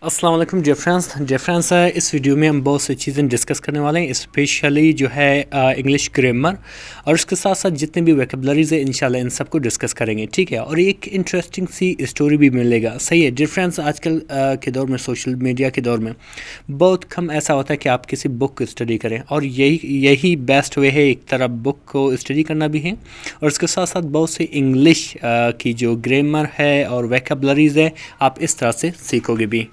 अस्सलाम वालेकुम dear friends इस वीडियो में हम बहुत सी चीज़ें डिस्कस करने वाले हैं, स्पेशली जो है इंग्लिश ग्रामर और उसके साथ साथ जितने भी वोकैबुलरीज है इंशाल्लाह इन सबको डिस्कस करेंगे। ठीक है, और एक इंटरेस्टिंग सी स्टोरी भी मिलेगा। सही है डियर फ्रेंड्स, आजकल के दौर में, सोशल मीडिया के दौर में बहुत कम ऐसा होता है कि आप किसी बुक को स्टडी करें, और यही बेस्ट वे है। एक तरफ बुक को स्टडी करना भी है और उसके साथ साथ बहुत से इंग्लिश की जो ग्रामर है और वोकैबुलरीज है आप इस तरह से सीखोगे भी।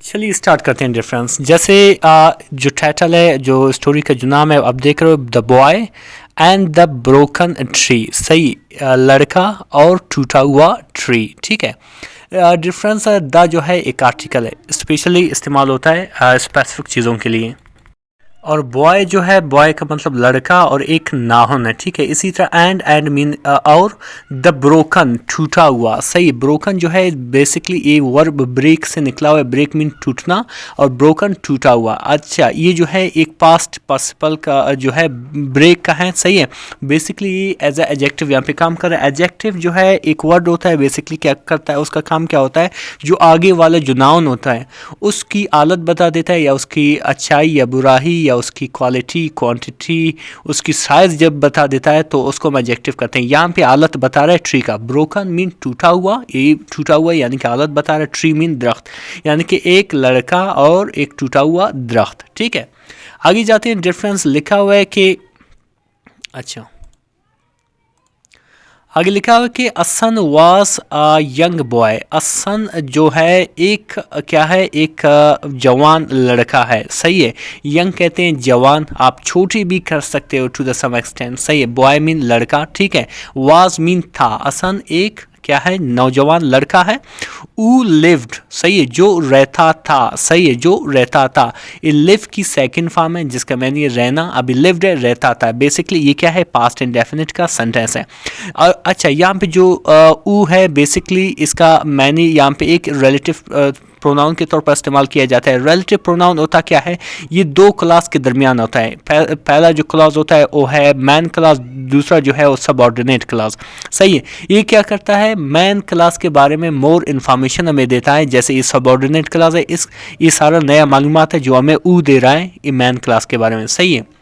चलिए स्टार्ट करते हैं डिफरेंस। जैसे जो टाइटल है, जो स्टोरी का जो नाम है आप देख रहे हो, the boy and the broken tree. सही, लड़का और टूटा हुआ ट्री। ठीक है, डिफरेंस द जो है एक आर्टिकल है, स्पेशली इस्तेमाल होता है स्पेसिफिक चीज़ों के लिए, और बॉय जो है, बॉय का मतलब लड़का और एक नाउन है। ठीक है, इसी तरह एंड मीन और द ब्रोकन टूटा हुआ। सही, ब्रोकन जो है बेसिकली ये वर्ब ब्रेक से निकला हुआ है। ब्रेक मीन टूटना और ब्रोकन टूटा हुआ। अच्छा, ये जो है एक पास्ट पार्टिसिपल का जो है ब्रेक का है। सही है, बेसिकली ये एज ए एडजेक्टिव यहाँ पे काम कर रहा है। एडजेक्टिव जो है एक वर्ड होता है, बेसिकली क्या करता है, उसका काम क्या होता है, जो आगे वाला जो नाउन होता है उसकी हालत बता देता है, या उसकी अच्छाई या बुराई, या उसकी क्वालिटी, क्वांटिटी, उसकी साइज जब बता देता है तो उसको हम एडजेक्टिव करते हैं। यहाँ पे हालत बता रहा है ट्री का। ब्रोकन मीन टूटा हुआ, ये टूटा हुआ यानी कि हालत बता रहा है। ट्री मीन दरख्त, यानी कि एक लड़का और एक टूटा हुआ दरख्त। ठीक है, आगे जाते हैं। डिफरेंस लिखा हुआ है कि, अच्छा आगे लिखा हुआ कि असन वाज अ यंग बॉय। असन जो है एक क्या है, एक जवान लड़का है। सही है, यंग कहते हैं जवान, आप छोटी भी कर सकते हो टू द सम एक्सटेंट। सही है, बॉय मीन लड़का। ठीक है, वाज मीन था। असन एक क्या है, नौजवान लड़का है। ऊ लिव्ड, सही है, जो रहता था। सही है, जो रहता था। ये लिव की सेकंड फॉर्म है जिसका मैंने ये रहना, अभी लिव्ड है, रहता था। बेसिकली ये क्या है, पास्ट इंडेफिनिट का सेंटेंस है। और अच्छा, यहाँ पे जो ऊ है बेसिकली इसका मैंने यहाँ पे एक रिलेटिव प्रोनाउन के तौर पर इस्तेमाल किया जाता है। रिलेटिव प्रोनाउन होता क्या है, ये दो क्लास के दरमियान होता है। पहला जो क्लास होता है वो है मैन क्लास, दूसरा जो है वो सबऑर्डिनेट क्लास। सही है, ये क्या करता है, मैन क्लास के बारे में मोर इन्फॉर्मेशन हमें देता है। जैसे ये सबऑर्डिनेट क्लास है, ये सारा नया मालूमात है जो हमें ऊ दे रहा है ये मैन क्लास के बारे में। सही है,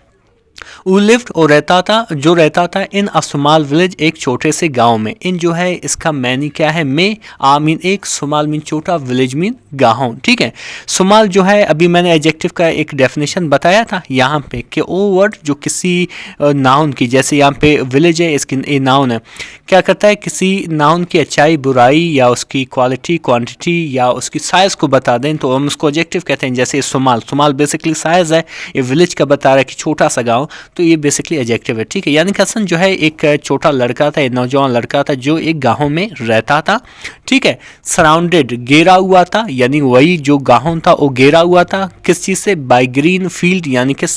ऊ लिव्ड और रहता था, जो रहता था इन अ स्मॉल विलेज, एक छोटे से गांव में। इन जो है इसका मैनी क्या है, में आ मीन एक, स्मॉल मीन छोटा, विलेज मीन गांव। ठीक है, स्मॉल जो है अभी मैंने एडजेक्टिव का एक डेफिनेशन बताया था यहाँ पे कि वो वर्ड जो किसी नाउन की, जैसे यहाँ पे विलेज है, इसकी नाउन है, क्या करता है, किसी नाउन की अच्छाई बुराई या उसकी क्वालिटी क्वांटिटी या उसकी साइज को बता दें तो हम उसको एडजेक्टिव कहते हैं। जैसे स्मॉल, स्मॉल बेसिकली साइज है, ये विलेज का बता रहा है कि छोटा सा गाँव, तो ये बेसिकली एडजेक्टिव है। ठीक है, यानी कि हसन जो है एक छोटा लड़का था, एक नौजवान लड़का था जो एक गांव में रहता था। ठीक है, सराउंडेड, घेरा हुआ था, यानी वही जो गांव था वो घेरा हुआ था किस चीज़ से, बाय ग्रीन फील्ड, यानी कि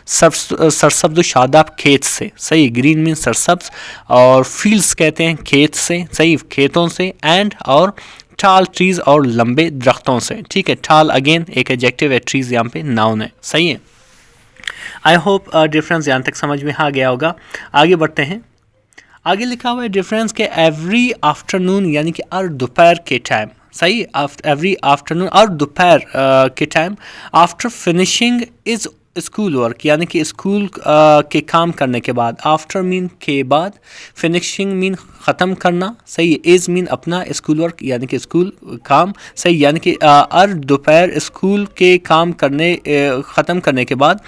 सरसब्ज शादाब खेत से। सही, ग्रीन मीन सरसब्ज और फील्ड्स कहते हैं खेत से। सही, खेतों से, एंड और टाल ट्रीज और लंबे दरख्तों से। ठीक है, टाल अगेन एक एडजेक्टिव है, ट्रीज यहाँ पे नाउन है। सही है, आई होप डिफरेंस यहाँ तक समझ में आ गया होगा। आगे बढ़ते हैं। आगे लिखा हुआ है डिफरेंस के एवरी आफ्टरनून, यानी कि हर दोपहर के टाइम। सही, एवरी आफ्टरनून और दोपहर के time, after finishing is school work, यानी कि स्कूल के काम करने के बाद। आफ्टर मीन के बाद, फिनिशिंग मीन ख़त्म करना। सही है, इज मीन अपना, स्कूल वर्क यानी कि स्कूल काम। सही, यानी कि हर दोपहर स्कूल के काम करने ख़त्म करने के बाद।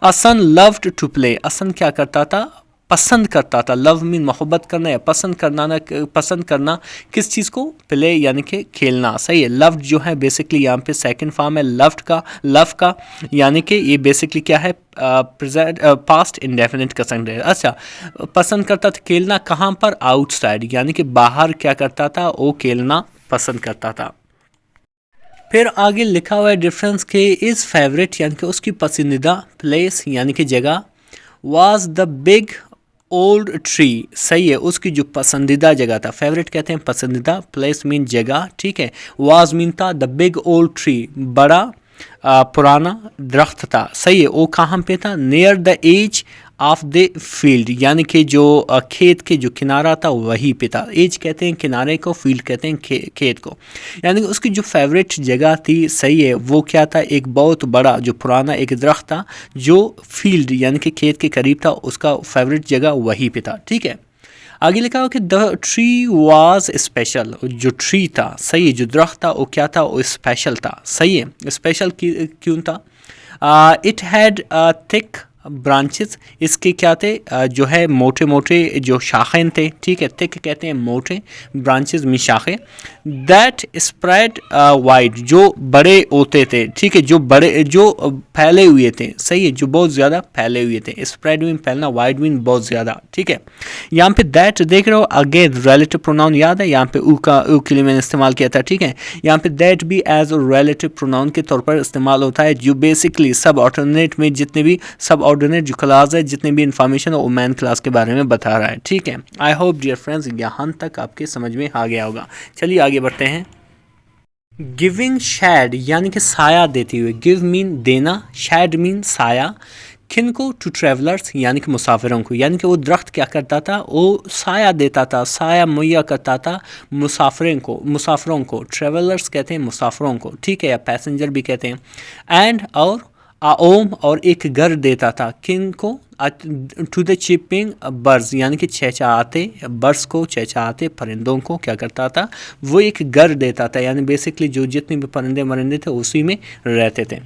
असन लव्ड टू प्ले, असन क्या करता था, पसंद करता था। लव मीन मोहब्बत करना या पसंद करना किस चीज़ को, प्ले यानी कि खेलना। सही है, लव्ड जो है बेसिकली यहाँ पे सेकंड फॉर्म है लव का, यानी कि ये बेसिकली क्या है, प्रेजेंट पास्ट इंडेफिनिट का सेंटेंस। अच्छा, पसंद करता था, खेलना कहाँ पर, आउटसाइड, यानी कि बाहर क्या करता था, वो खेलना पसंद करता था। फिर आगे लिखा हुआ है डिफरेंस के इज फेवरेट, यानी कि उसकी पसंदीदा प्लेस यानी कि जगह, was the big old tree. सही है, उसकी जो पसंदीदा जगह था, फेवरेट कहते हैं पसंदीदा, प्लेस मीन जगह। ठीक है, वाज मीन था, द बिग ओल्ड ट्री बड़ा पुराना दरख्त था। सही है, वो कहाँ पे था, near the edge of the field, यानी कि जो खेत के जो किनारा था वहीं पे था। एज कहते हैं किनारे को, फील्ड कहते हैं खेत को। यानी कि उसकी जो फेवरेट जगह थी, सही है, वो क्या था, एक बहुत बड़ा जो पुराना एक दरख्त था जो फील्ड यानी कि खेत के करीब था, उसका फेवरेट जगह वहीं पे था। ठीक है, आगे लिखा हो कि द ट्री वाज स्पेशल, जो ट्री था, सही है, जो दरख्त था वो क्या था, वो स्पेशल था। सही है, स्पेशल क्यों था? इट हैड थिक ब्रांचेस, इसके क्या थे, जो है मोटे मोटे जो शाखें थे। ठीक है, थिक कहते हैं मोटे, ब्रांचेस में शाखें, दैट स्प्रेड वाइड, जो बड़े होते थे। ठीक है, जो बड़े जो फैले हुए थे, सही है, जो बहुत ज़्यादा फैले हुए थे। स्प्रेड मीन फैलना, वाइड मीन बहुत ज़्यादा। ठीक है, यहाँ पे दैट देख रहे हो, अगेन रिलेटिव प्रोनाउन याद है, यहाँ पे ऊ के लिए मैंने इस्तेमाल किया था। ठीक है, यहाँ पे दैट भी एज रिलेटिव प्रोनाउन के तौर पर इस्तेमाल होता है, जो बेसिकली सब ऑर्डिनेट में जितने भी सब ऑर्डिनेट जो क्लास है, जितने भी इन्फॉर्मेशन है वो मैन क्लास के बारे में बता रहा है। ठीक है, आई होप डियर फ्रेंड्स यहाँ तक आपके समझ में आ गया होगा। चलिए आगे बढ़ते हैं। गिविंग शेड यानी कि साया देते हुए, गिव मीन देना, शेड मीन साया, किन को, टू ट्रेवलर्स यानी कि मुसाफिरों को। यानी कि वो दरख्त क्या करता था, वो साया देता था, साया मुहैया करता था मुसाफिरों को। ट्रेवलर्स कहते हैं मुसाफिरों को। ठीक है, या पैसेंजर भी कहते हैं। एंड और ओम, और एक घर देता था, किन को, टू द चिपिंग बर्ड्स यानी कि चहचहाते बर्ड्स को, चहचहाते परिंदों को क्या करता था, वो एक घर देता था। यानी बेसिकली जो जितने भी परिंदे मरिंदे थे उसी में रहते थे।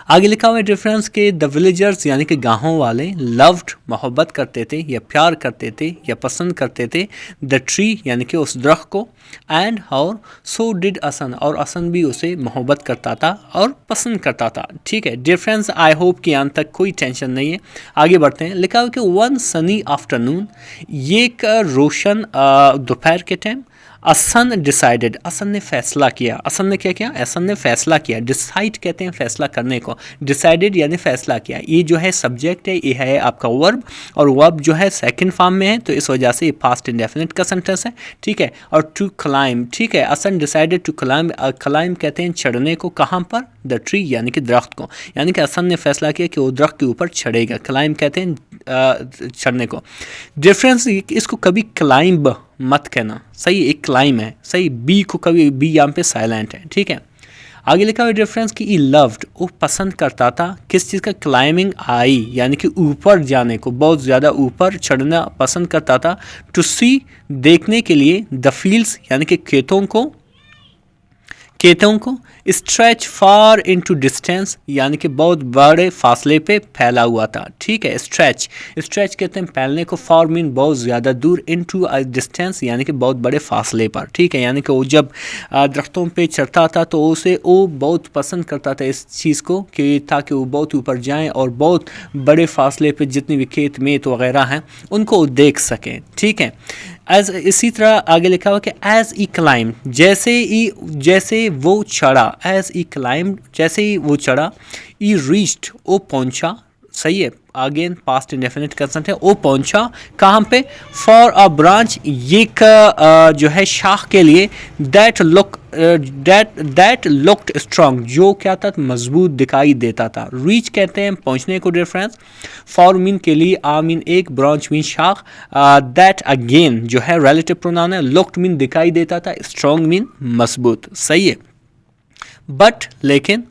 आगे लिखा हुआ है डिफरेंस के द विलेजर्स यानी कि गाँवों वाले, लव्ड मोहब्बत करते थे या प्यार करते थे या पसंद करते थे, द ट्री यानी कि उस दरख्त को, एंड और सो डिड असन, और असन भी उसे मोहब्बत करता था और पसंद करता था। ठीक है, डिफरेंस आई होप कि यहाँ तक कोई टेंशन नहीं है। आगे बढ़ते हैं। लिखा हुआ कि वन सनी आफ्टरनून, ये एक रोशन दोपहर के टाइम, असन डिसाइडेड, असन ने फैसला किया। असन ने क्या किया, असन ने फैसला किया। डिसाइड कहते हैं फैसला करने को, डिसाइडेड यानी फैसला किया। ये जो है सब्जेक्ट है, ये है आपका वर्ब, और वर्ब जो है सेकंड फॉर्म में है, तो इस वजह से ये पास्ट इंडेफिनिट का सेंटेंस है। ठीक है, और टू क्लाइम, ठीक है, असन डिसाइडेड टू क्लाइम, क्लाइम कहते हैं चढ़ने को, कहाँ पर, द ट्री यानी कि दरख्त को। यानी कि असन ने फैसला किया कि वो दरख्त के ऊपर चढ़ेगा। क्लाइम कहते हैं चढ़ने को। डिफरेंस, इसको कभी क्लाइंब मत कहना, सही, एक क्लाइम है, सही। बी को कभी, बी यहाँ पे साइलेंट है। ठीक है, आगे लिखा हुआ डिफरेंस कि ई लव्ड, वो पसंद करता था, किस चीज़ का, क्लाइंबिंग आई यानी कि ऊपर जाने को, बहुत ज़्यादा ऊपर चढ़ना पसंद करता था। टू सी देखने के लिए, द फील्ड्स यानी कि खेतों को स्ट्रेच फार इनटू डिस्टेंस यानी कि बहुत बड़े फासले पे फैला हुआ था। ठीक है, स्ट्रेच कहते हैं फैलने को, फार मीन बहुत ज़्यादा दूर, इनटू डिस्टेंस यानी कि बहुत बड़े फासले पर। ठीक है, यानी कि वो जब दरख्तों पे चढ़ता था तो उसे वो बहुत पसंद करता था इस चीज़ को, कि ताकि वो बहुत ऊपर जाएं और बहुत बड़े फासले पे जितने भी खेत मेत वगैरह हैं उनको देख सकें। ठीक है, एज, इसी तरह आगे लिखा हुआ कि एज ई क्लाइम, जैसे वो चढ़ा, एज ई क्लाइम जैसे ही वो चढ़ा, ई रीच्ड वो पहुंचा, सही है, अगेन पास्ट इंडेफिनिट कंसेंट है, वो पहुंचा कहाँ पे, फॉर अ ब्रांच, ये जो है शाख के लिए, दैट लुक्ड स्ट्रॉन्ग, जो क्या था, मजबूत दिखाई देता था। रीच कहते हैं पहुंचने को, डिफरेंस, फॉर मीन के लिए, आ मीन एक, ब्रांच मीन शाख, दैट अगेन जो है रिलेटिव प्रोनाउन है, लुक्ड मीन दिखाई देता था, स्ट्रॉन्ग मीन मजबूत, सही है। बट लेकिन,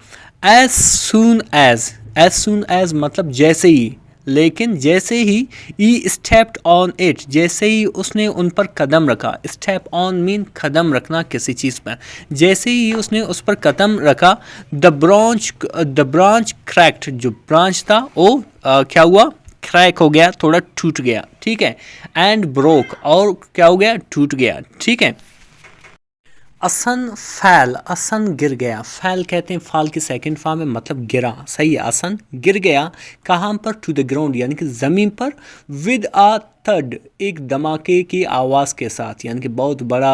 एज सून एज मतलब जैसे ही, लेकिन जैसे ही, ई स्टेप्ड ऑन इट, जैसे ही उसने उन पर कदम रखा, स्टेप ऑन मीन कदम रखना किसी चीज़ पर, जैसे ही उसने उस पर कदम रखा, द ब्रांच क्रैक्ड, जो ब्रांच था वो क्या हुआ, क्रैक हो गया, थोड़ा टूट गया। ठीक है, एंड ब्रोक, और क्या हो गया, टूट गया। ठीक है, असन फैल, असन गिर गया, फैल कहते हैं फाल की सेकंड फॉर्म में, मतलब गिरा, सही है, असन गिर गया, कहाँ पर, टू द ग्राउंड यानी कि ज़मीन पर, विद आ थर्ड, एक धमाके की आवाज़ के साथ, यानी कि बहुत बड़ा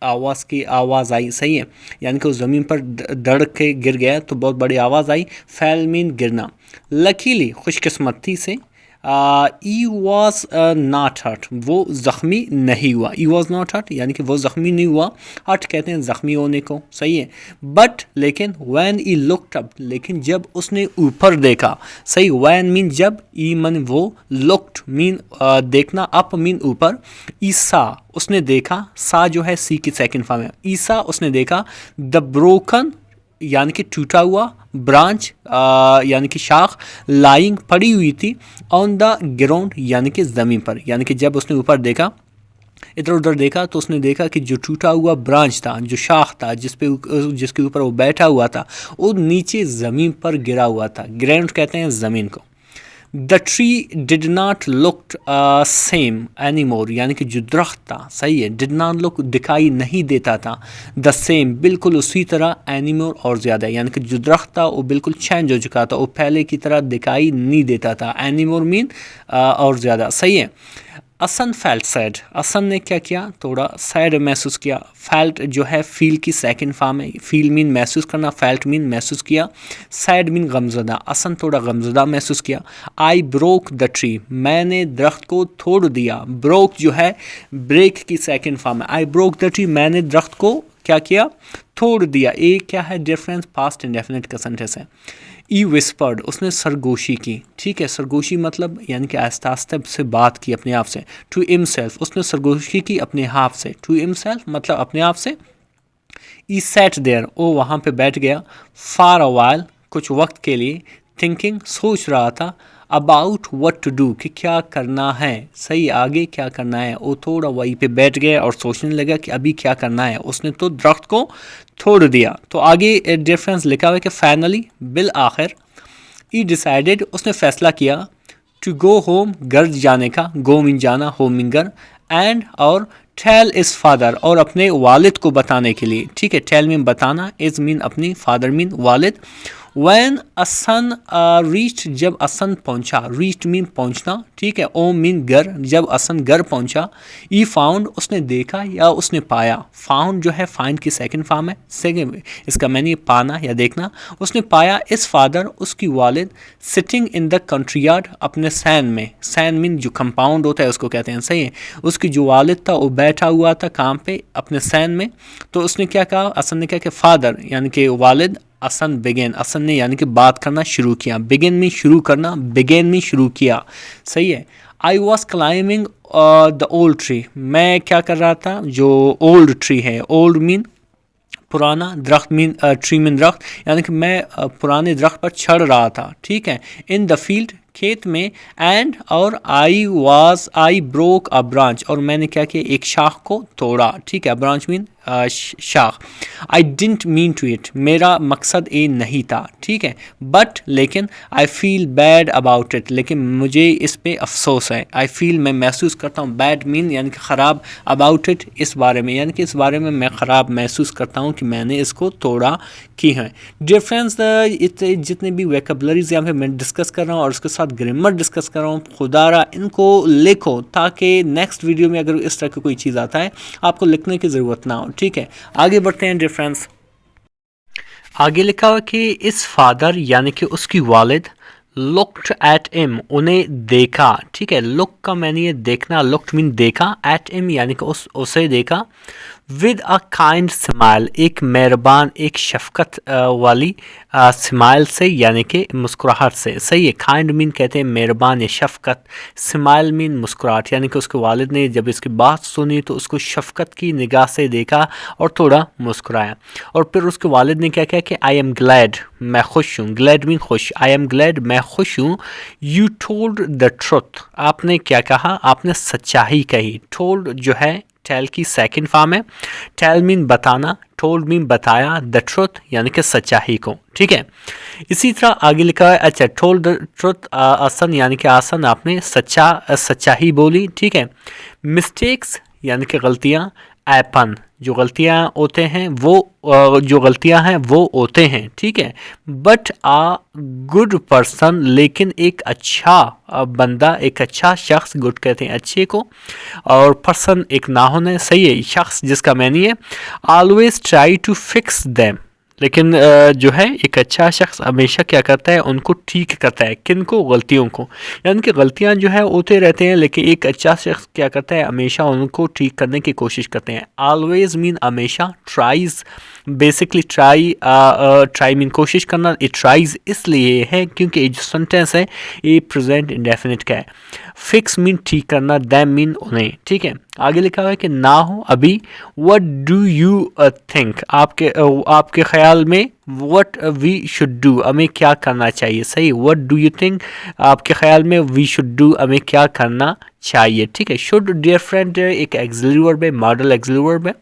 आवाज़ आई, सही है, यानी कि वो ज़मीन पर धड़ के गिर गया तो बहुत बड़ी आवाज़ आई। फैल मीन गिरना। लकीली खुशकिस्मती से, ई वॉज नॉट हर्ट, वो ज़ख्मी नहीं हुआ। ई वॉज नॉट हर्ट यानी कि वो ज़ख्मी नहीं हुआ। हर्ट कहते हैं ज़ख्मी होने को, सही है। बट लेकिन व्हेन ई लुक्ड अप, लेकिन जब उसने ऊपर देखा, सही। व्हेन मीन जब, ई मन वो, लुक्ड मीन देखना, अप मीन ऊपर। ईसा उसने देखा, सा जो है सी की सेकंड फॉर्म है। ईसा उसने देखा द ब्रोकन यानी कि टूटा हुआ, ब्रांच यानी कि शाख, लाइंग पड़ी हुई थी, ऑन द ग्राउंड यानी कि ज़मीन पर। यानी कि जब उसने ऊपर देखा, इधर उधर देखा, तो उसने देखा कि जो टूटा हुआ ब्रांच था, जो शाख था, जिसके ऊपर वो बैठा हुआ था, वो नीचे ज़मीन पर गिरा हुआ था। ग्राउंड कहते हैं ज़मीन को। The tree did not look same any more, यानी कि जो दरख्त था, सही है, डिड नॉट लुक दिखाई नहीं देता था, द सेम बिल्कुल उसी तरह, एनी मोर और ज़्यादा, यानी कि जो दरख्त था वो बिल्कुल चेंज हो चुका था, वो पहले की तरह दिखाई नहीं देता था। एनी मोर मीन और ज़्यादा, सही है। असन फेल्ट सैड, असन ने क्या किया, थोड़ा सैड महसूस किया। फेल्ट जो है फील की सेकंड फॉर्म है। फील मीन महसूस करना, फेल्ट मीन महसूस किया, सैड मीन गमज़दा। असन थोड़ा गमज़दा महसूस किया। आई ब्रोक द ट्री, मैंने दरख्त को तोड़ दिया। ब्रोक जो है ब्रेक की सेकंड फॉर्म है। आई ब्रोक द ट्री, मैंने दरख्त को क्या किया, तोड़ दिया। एक क्या है डिफरेंस, पास्ट इंडेफिनिट का सेंटेंस है। ई विस्पर्ड, उसने सरगोशी की, ठीक है। सरगोशी मतलब यानी कि आहिस्ता आहिस्ता से बात की अपने आप से। टू हिमसेल्फ, उसने सरगोशी की अपने आप से। टू हिमसेल्फ मतलब अपने आप से। ई सेट देयर, वो वहाँ पे बैठ गया। फार अ वाइल, कुछ वक्त के लिए। थिंकिंग, सोच रहा था। अबाउट वट टू डू, कि क्या करना है, सही, आगे क्या करना है। वो थोड़ा वहीं पे बैठ गया और सोचने लगा कि अभी क्या करना है। उसने तो दरख्त को तोड़ दिया। तो आगे डिफरेंस लिखा हुआ है कि फाइनली, बिल आखिर। ई डिसाइडेड, उसने फैसला किया। टू गो होम, घर जाने का। गो मीन जाना, होम मीन घर। एंड और टेल इज फादर, और अपने वालिद को बताने के लिए, ठीक है। टेल मीन बताना, इज मीन अपनी, फादर मीन वालिद। When असन reached, जब असन पहुंचा, reached मीन पहुंचना, ठीक है। ओ मीन घर, जब असन घर पहुंचा। ई फाउंड, उसने देखा या उसने पाया। फाउंड जो है फाइंड की सेकंड फॉर्म है। सेकंड इसका मैंने पाना या देखना। उसने पाया इस फादर, उसकी वालिद, sitting in the country yard, अपने सैन में। सैन मीन जो कंपाउंड होता है उसको कहते हैं, सही है। उसकी जो वालिद था वो बैठा हुआ था काम पे अपने सैन में। तो उसने क्या कहा, असन ने कहा कि फादर यानी कि वालिद। असन बिगेन, असन ने यानी कि बात करना शुरू किया। बिगेन में शुरू करना, बिगेन में शुरू किया, सही है। I was climbing the old tree, मैं क्या कर रहा था, जो ओल्ड ट्री है। ओल्ड मीन पुराना, दरख्त मीन ट्री मीन दरख्त, यानी कि मैं पुराने दरख्त पर चढ़ रहा था, ठीक है। इन द फील्ड, खेत में। एंड और आई ब्रोक अ ब्रांच, और मैंने क्या किया, एक शाख को तोड़ा, ठीक है। ब्रांच मीन शाख। I didn't mean to it, मेरा मकसद ये नहीं था, ठीक है। बट लेकिन, I feel bad about it, लेकिन मुझे इस पे अफसोस है। आई फील मैं महसूस करता हूँ, बैड मीन यानी कि ख़राब, अबाउट इट इस बारे में, यानी कि इस बारे में मैं ख़राब महसूस करता हूँ कि मैंने इसको तोड़ा की है। डिफरेंस जितने भी वोकैबुलरीज यहाँ पे मैं डिस्कस कर रहा हूँ और उसके साथ ग्रामर डिस्कस कर रहा हूँ, खुदारा इनको लिखो ताकि नेक्स्ट वीडियो में अगर इस तरह की कोई चीज़ आता है आपको लिखने की ज़रूरत ना हो, ठीक है। आगे बढ़ते हैं। डिफरेंस आगे लिखा हुआ कि इस फादर यानी कि उसकी वालिद, लुक्ड एट इम, उन्हें देखा, ठीक है। लुक का मैंने ये देखना, लुक्ड मीन देखा, एट इम यानी कि उसे देखा। विद अ काइंड स्माइल, एक मेहरबान, एक शफकत वाली स्माइल से, यानी कि मुस्कुराहट से, सही है। काइंड मीन कहते हैं मेहरबान या शफकत। स्माइल मीन मुस्कुराहट, यानी कि उसके वालिद ने जब इसकी बात सुनी तो उसको शफकत की निगाह से देखा और थोड़ा मुस्कुराया। और फिर उसके वालिद ने क्या कहा कि आई एम ग्लैड, मैं खुश हूँ। ग्लैड मीन खुश, आई एम ग्लैड, मैं खुश हूँ। यू टोल्ड द ट्रुथ, आपने क्या कहा, आपने सच्चाई कही। टोल्ड जो है टेल की सेकंड फॉर्म है। टेल मीन बताना, टोल्ड मीन बताया, द ट्रुथ यानी कि सच्चाई को, ठीक है। इसी तरह आगे लिखा है, अच्छा, टोल्ड द ट्रुथ आसन यानी कि आसन, आपने सच्चाई बोली, ठीक है। मिस्टेक्स यानी कि गलतियाँ। एपन, जो गलतियाँ होते हैं वो जो गलतियाँ हैं वो होते हैं, ठीक है। बट आ गुड पर्सन, लेकिन एक अच्छा बंदा, एक अच्छा शख्स, गुड कहते हैं अच्छे को, और पर्सन एक नाउन है, सही है, शख्स जिसका मैनी है। Always try to fix them, लेकिन जो है एक अच्छा शख्स हमेशा क्या करता है, उनको ठीक करता है। किनको? गलतियों को। यानी कि गलतियां जो है होते रहते हैं, लेकिन एक अच्छा शख्स क्या करता है, हमेशा उनको ठीक करने की कोशिश करते हैं। ऑलवेज मीन हमेशा, ट्राइज बेसिकली ट्राई मीन कोशिश करना। ये ट्राइज इसलिए है क्योंकि ये जो सेंटेंस है ये प्रेजेंट इंडेफिनिट का है। फिक्स मीन ठीक करना, दैम मीन उन्हें। ठीक है, आगे लिखा हुआ है कि ना हो अभी। व्हाट डू यू थिंक, आपके ख्याल में व्हाट वी शुड डू, हमें क्या करना चाहिए। सही, व्हाट डू यू थिंक, आपके ख्याल में वी शुड डू, हमें क्या करना चाहिए। ठीक है, शुड डियर फ्रेंड एक एक्सिलरी वर्ब है, मॉडल एक्सिलरी वर्ब है।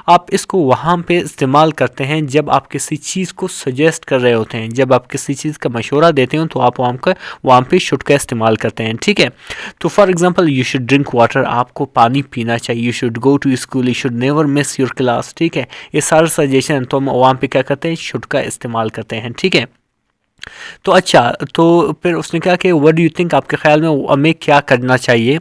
आप इसको वहाँ पे इस्तेमाल करते हैं जब आप किसी चीज़ को सजेस्ट कर रहे होते हैं, जब आप किसी चीज़ का मशवरा देते हो तो आप वहाँ पे शुड का इस्तेमाल करते हैं। ठीक है, तो for example you should drink water, आपको पानी पीना चाहिए। You should go to school, you should never miss your class. ठीक है, ये सारे सजेशन तो हम वहाँ पे क्या करते हैं, शुड का इस्तेमाल करते हैं। ठीक है, तो अच्छा, तो फिर उसने कहा कि व्हाट डू यू थिंक, आपके ख्याल में हमें क्या करना चाहिए।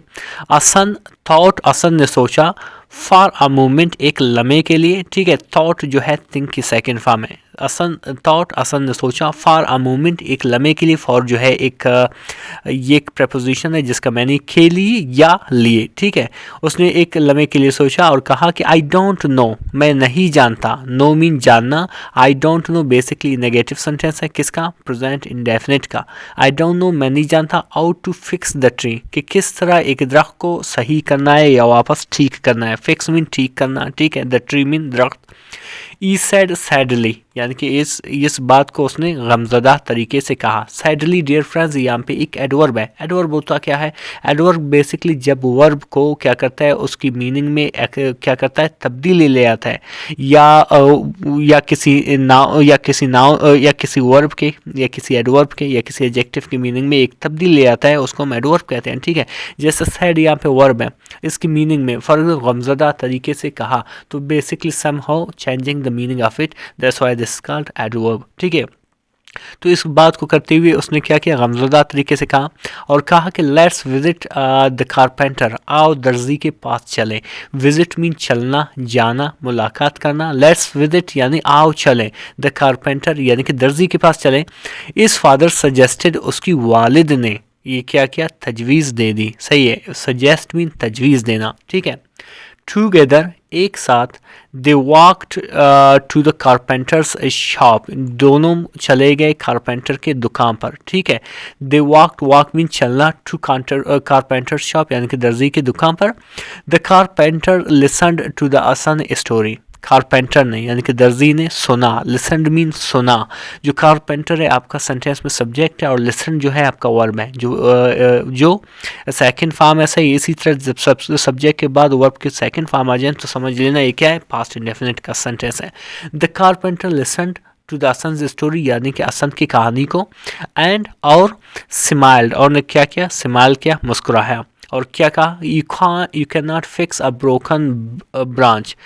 असन थॉट, असन ने सोचा। फॉर अ मोमेंट, एक लम्हे के लिए। ठीक है, थॉट जो है थिंक की सेकंड फॉर्म है। असन थॉट, असन ने सोचा। फॉर अ मोमेंट, एक लम्हे के लिए। फॉर जो है ये एक प्रपोजिशन है जिसका मैंने के लिए या लिए। ठीक है, उसने एक लम्हे के लिए सोचा और कहा कि आई डोंट नो, मैं नहीं जानता। नो मीन जानना, I don't know basically negative sentence है। किसका? प्रेजेंट इंडेफिनिट का। आई डोंट नो, मैं नहीं जानता। How to fix the tree, कि किस तरह एक दरख्त को सही करना है या वापस ठीक करना है। फिक्स मीन ठीक करना। ठीक है, द ट्री मीन दरख्त। ई सैड सैडली, यानी कि इस बात को उसने गमज़दा तरीके से कहा। सैडली डियर फ्रेंड्स यहाँ पे एक एडवर्ब है। एडवर्ब होता क्या है? एडवर्ब बेसिकली जब वर्ब को क्या करता है, उसकी मीनिंग में क्या करता है, तब्दीली ले आता है, या किसी नाउन या किसी वर्ब के या किसी एडवर्ब के या किसी एडजेक्टिव की मीनिंग में एक तब्दीली ले आता है, उसको हम एडवर्ब कहते हैं। ठीक है, जैसे सैड यहाँ पे वर्ब है, इसकी मीनिंग में फॉर एग्जाम्पल गमज़दा तरीके से कहा, तो basically somehow changing the meaning of it, that's why this called adverb. ठीक है, तो इस बात को करते हुए उसने क्या किया, गमज़दा तरीके से कहा और कहा कि लेट्स विजिट द कारपेंटर, आओ दर्जी के पास चले। विजिट मीन चलना, जाना, मुलाकात करना। लेट्स विजिट यानी आओ चले, द कारपेंटर यानी कि दर्जी के पास चले। इस फादर सजेस्टेड, उसकी वालिद ने ये क्या किया, तजवीज़ दे दी। सही है, सजेस्ट मीन तजवीज़ देना। ठीक है, टूगेदर एक साथ। They walked to the carpenter's shop, दोनों चले गए कारपेंटर के दुकान पर। ठीक है, दे वॉक मीन चलना, टू कारपेंटर शॉप यानी कि दर्जी की दुकान पर। The carpenter listened to the असन स्टोरी, कारपेंटर ने यानी कि दर्जी ने सुना। लिसनड मीन सुना। जो कारपेंटर है आपका सेंटेंस में सब्जेक्ट है और लिसन जो है आपका वर्ब है, जो सेकंड फॉर्म ऐसा ही। इसी तरह जब सब्जेक्ट के बाद वर्ब के सेकंड फॉर्म आ जाए तो समझ लेना ये क्या है, पास्ट इंडेफिनिट का सेंटेंस है। The carpenter listened to the असंस स्टोरी यानी कि असंत की कहानी को। एंड और स्माइल्ड, और ने क्या किया, स्माइल किया, मुस्कुराया। और क्या कहा, you can not fix a broken branch,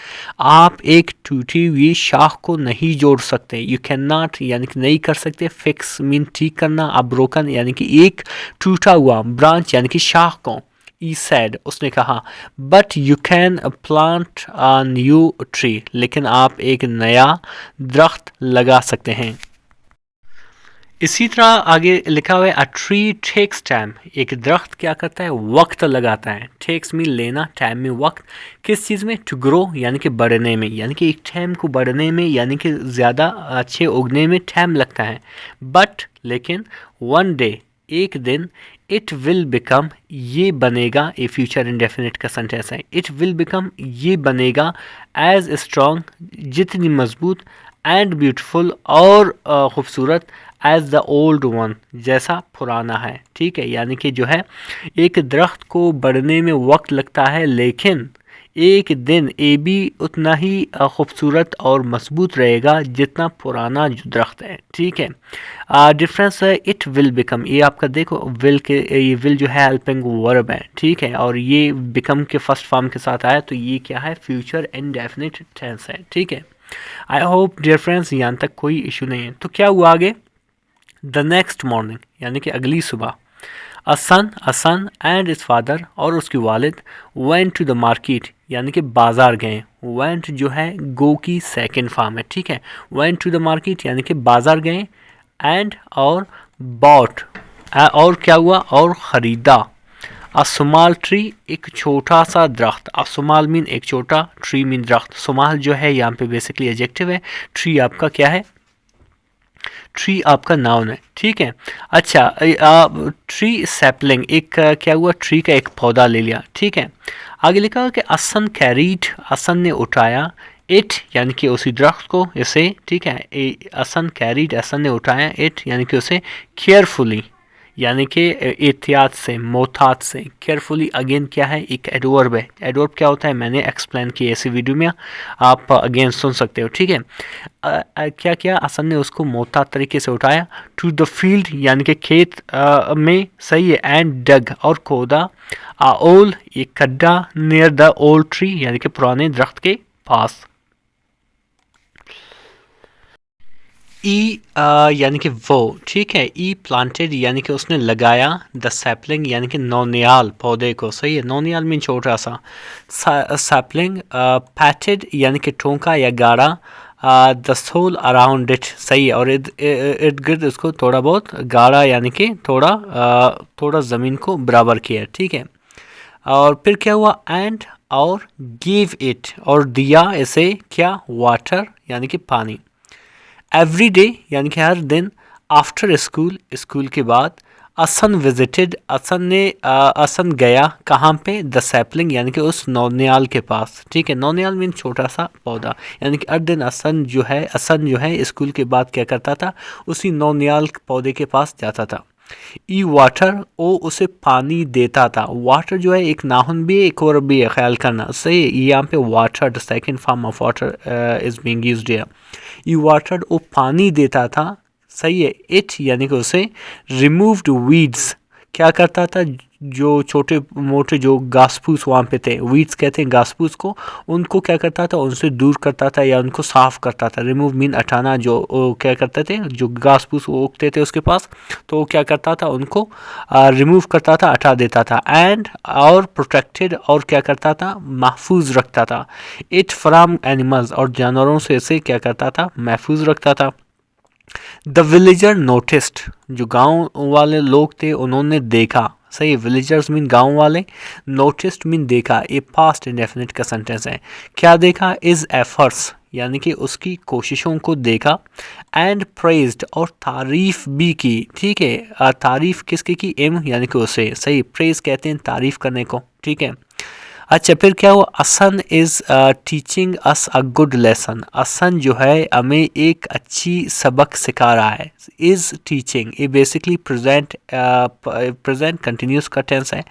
आप एक टूटी हुई शाख को नहीं जोड़ सकते। यू कैन नॉट यानी कि नहीं कर सकते, फिक्स मीन ठीक करना, अब ब्रोकन यानी कि एक टूटा हुआ, ब्रांच यानी कि शाख को। ई सैड, उसने कहा, but you can plant a new tree, लेकिन आप एक नया दरख्त लगा सकते हैं। इसी तरह आगे लिखा हुआ है, अ ट्री टेक्स टाइम, एक दरख्त क्या करता है, वक्त लगाता है। टेक्स में लेना, टाइम में वक्त। किस चीज़ में, टू ग्रो यानी कि बढ़ने में, यानी कि एक टाइम को बढ़ने में यानी कि ज़्यादा अच्छे उगने में टाइम लगता है। बट लेकिन, वन डे एक दिन, इट विल बिकम ये बनेगा, ए फ्यूचर इंडेफिनिट का सेंटेंस है। इट विल बिकम ये बनेगा, एज स्ट्रॉन्ग जितनी मजबूत, एंड ब्यूटीफुल और खूबसूरत, एज द ओल्ड वन जैसा पुराना है। ठीक है, यानी कि जो है एक दरख्त को बढ़ने में वक्त लगता है, लेकिन एक दिन ये भी उतना ही खूबसूरत और मजबूत रहेगा जितना पुराना जो दरख्त है। ठीक है, डिफरेंस है इट विल बिकम, ये आपका देखो विल के, ये विल जो है हेल्पिंग वर्ब है। ठीक है, और ये बिकम के फर्स्ट फॉर्म के साथ आया तो ये क्या है, फ्यूचर इंडेफिनिट टेंस है। ठीक है, आई होप डियर फ्रेंड्स यहाँ तक कोई इशू नहीं है। तो क्या हुआ आगे, द नेक्स्ट मॉर्निंग यानी कि अगली सुबह। असन एंड इस फादर और उसकी वालिद वेंट टू द मार्केट यानी कि बाजार गए। वेंट जो है गो की सेकंड फॉर्म है, ठीक है। वेंट टू द मार्केट यानी कि बाजार गए, एंड और बॉट और क्या हुआ और ख़रीदा। अ स्मॉल ट्री एक छोटा सा दरख्त, अ स्मॉल मीन एक छोटा, ट्री मीन दरख्त। स्मॉल जो है यहाँ पे बेसिकली एडजेक्टिव है, ट्री आपका क्या है, ट्री आपका नाउन है, ठीक है। अच्छा ट्री सैपलिंग एक क्या हुआ, ट्री का एक पौधा ले लिया, ठीक है। आगे लिखा कि असन कैरीड, असन ने उठाया, इट यानी कि उसी दरख्त को, इसे, ठीक है। असन कैरीड, असन ने उठाया, इट यानी कि उसे, केयरफुली यानी कि एहतियात से, मोहतात से। केयरफुली अगेन क्या है, एक एडवर्ब है। एडवर्ब क्या होता है मैंने एक्सप्लेन किया इसी वीडियो में, आप अगेन सुन सकते हो, ठीक है। क्या किया, असन ने उसको मोहतात तरीके से उठाया। टू द फील्ड यानी कि खेत में, सही है। एंड डग और खोदा। ओल एक खड्डा, नियर द ओल्ड ट्री यानी कि पुराने दरख्त के पास। ई यानी कि वो, ठीक है। ई प्लांटेड यानी कि उसने लगाया, द सैपलिंग यानी कि नौनियाल पौधे को, सही है। नौनियाल मीन छोटा सा, सैपलिंग। पैटेड यानी कि ठोंका या गाड़ा, द सोल अराउंड इट, सही है। और इर्द गिर्द उसको थोड़ा बहुत गाड़ा यानी कि थोड़ा ज़मीन को बराबर किया, ठीक है। और फिर क्या हुआ, एंड और गिव इट और दिया इसे क्या, वाटर यानी कि पानी। एवरी डे यानी कि हर दिन, आफ्टर स्कूल स्कूल के बाद। असन विजिटेड असन गया कहाँ पे, द सैपलिंग यानी कि उस नौनियाल के पास, ठीक है। नौनियाल मीन छोटा सा पौधा, यानी कि हर दिन असन जो है स्कूल के बाद क्या करता था, उसी नौनियाल पौधे के पास जाता था। ई वाटर ओ उसे पानी देता था। वाटर जो है एक नाउन भी है, एक और भी है, ख्याल करना, सही है। यहाँ पे water the second form of water is being used here. E water वो पानी देता था, सही है। इट यानी कि उसे, रिमूव्ड वीड्स क्या करता था, जो छोटे मोटे जो घास फूस वहाँ पे थे, वीड्स कहते हैं घास फूस को, उनको क्या करता था, उनसे दूर करता था या उनको साफ करता था। रिमूव मीन हटाना, जो क्या करते थे, जो घास फूस वो उगते थे उसके पास, तो वो क्या करता था, उनको रिमूव करता था, हटा देता था। एंड और प्रोटेक्टेड और क्या करता था, महफूज रखता था। इट फ्रॉम एनिमल्स और जानवरों से इसे क्या करता था, महफूज रखता था। द विलेजर नोटिस्ड जो गांव वाले लोग थे उन्होंने देखा, सही। विलेजर्स मीन गांव वाले, नोटिस्ड मीन देखा। ये पास्ट इंडेफिनिट का सेंटेंस है। क्या देखा, इज एफर्ट्स यानी कि उसकी कोशिशों को देखा। एंड प्रेज्ड और तारीफ भी की, ठीक है। तारीफ किसकी की, एम यानी कि उसे, सही। प्रेज कहते हैं तारीफ करने को, ठीक है। अच्छा फिर क्या हुआ, असन is teaching us a good lesson. असन जो है हमें एक अच्छी सबक सिखा रहा है। इज़ टीचिंग ये बेसिकली प्रेजेंट कंटिन्यूस का टेंस है।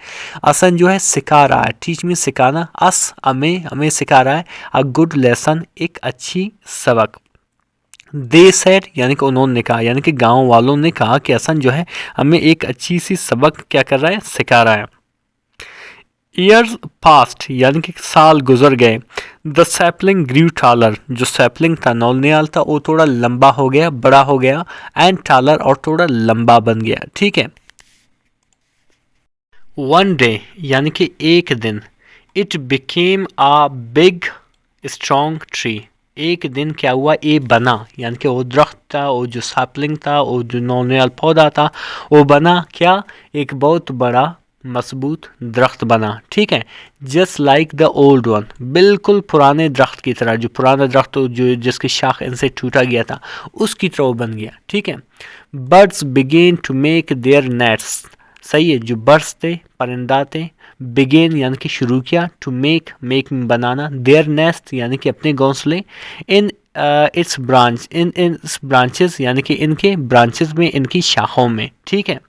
असन जो है सिखा रहा है, टीच में सिखाना, अस हमें सिखा रहा है, अ गुड लेसन एक अच्छी सबक। दे सेड यानी कि उन्होंने कहा, यानी कि गांव वालों ने कहा कि असन जो है हमें एक अच्छी सी सबक क्या कर रहा है, सिखा रहा है। ईयर्स पास्ट यानी कि साल गुजर गए। द सैपलिंग ग्रीव टालर जो सैपलिंग था, नौनियाल था, वो थोड़ा लंबा हो गया, बड़ा हो गया। एंड टालर और थोड़ा लंबा बन गया, ठीक है। वन डे यानी कि एक दिन। It became a big strong tree एक दिन क्या हुआ, ये बना, यानी कि वो दरख्त था, वो जो सैपलिंग था, वो जो नौनियाल पौधा था, वो बना क्या, एक बहुत बड़ा मजबूत दरख्त बना, ठीक है। Just like the old one बिल्कुल पुराने दरख्त की तरह, जो पुराना दरख्त जो जिसकी शाख इनसे टूटा गया था उसकी तरह बन गया, ठीक है। Birds began to make their nets, सही है। जो बर्ड्स थे, परिंदा थे, बिगेन यानी कि शुरू किया, टू मेक बनाना, देयर नेस्ट यानी कि अपने घोंसले, in its branch in branches यानी कि इनके ब्रांचेस में, इनकी शाखों में, ठीक है।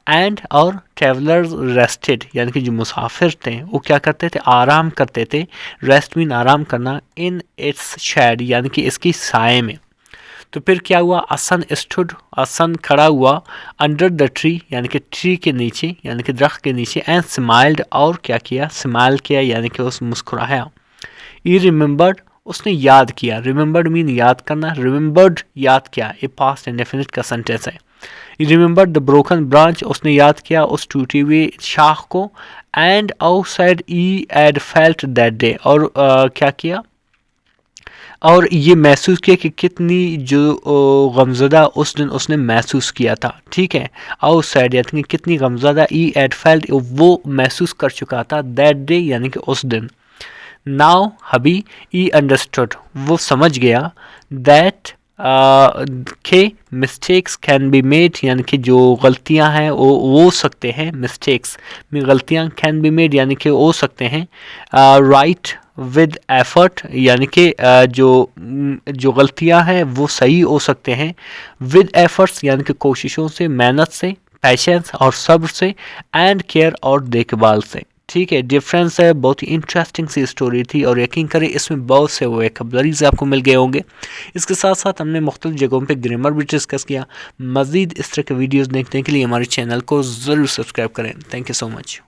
एंड और ट्रेवलर्स रेस्टेड यानी कि जो मुसाफिर थे वो क्या करते थे, आराम करते थे। रेस्ट मीन आराम करना, इन इट्स शेड यानी कि इसकी साए में। तो फिर क्या हुआ, असन स्टूड असन खड़ा हुआ, अंडर द ट्री यानी कि ट्री के नीचे यानी कि दरख्त के नीचे, एंड स्माइल्ड और क्या किया, स्माइल किया यानी कि उस मुस्कुराया। ई रिमेंबर्ड उसने याद किया, रिमेंबर्ड मीन याद करना, रिमेंबर्ड याद किया, ये पास्ट इंडेफिनिट का सेंटेंस है। I remembered the broken branch उसने याद किया उस टूटी हुई शाख को। And outside I had felt that day और क्या किया, और ये महसूस किया कि कितनी जो गमज़दा उस दिन उसने महसूस किया था, ठीक है। और सैड यानी कि कितनी गमज़दा ई एट फेल्ट वो महसूस कर चुका था दैट डे यानी कि उस दिन। नाउ अभी ई अंडरस्टूड वो समझ गया दैट के मिस्टेक्स कैन बी मेड यानी कि जो गलतियां हैं वो हो सकते हैं, मिस्टेक्स में गलतियां कैन बी मेड यानी कि हो सकते हैं, राइट विद एफर्ट यानी कि जो गलतियां हैं वो सही हो सकते हैं विद एफर्ट्स यानी कि कोशिशों से, मेहनत से, पैशेंस और सब्र से, एंड केयर और देखभाल से, ठीक है। डिफरेंस है, बहुत ही इंटरेस्टिंग सी स्टोरी थी और यकीन करें इसमें बहुत से वोकैबुलरीज आपको मिल गए होंगे। इसके साथ साथ हमने मुख्तलिफ जगहों पे ग्रामर भी डिस्कस किया। मज़ीद इस तरह के वीडियोस देखने के लिए हमारे चैनल को ज़रूर सब्सक्राइब करें। Thank you so much.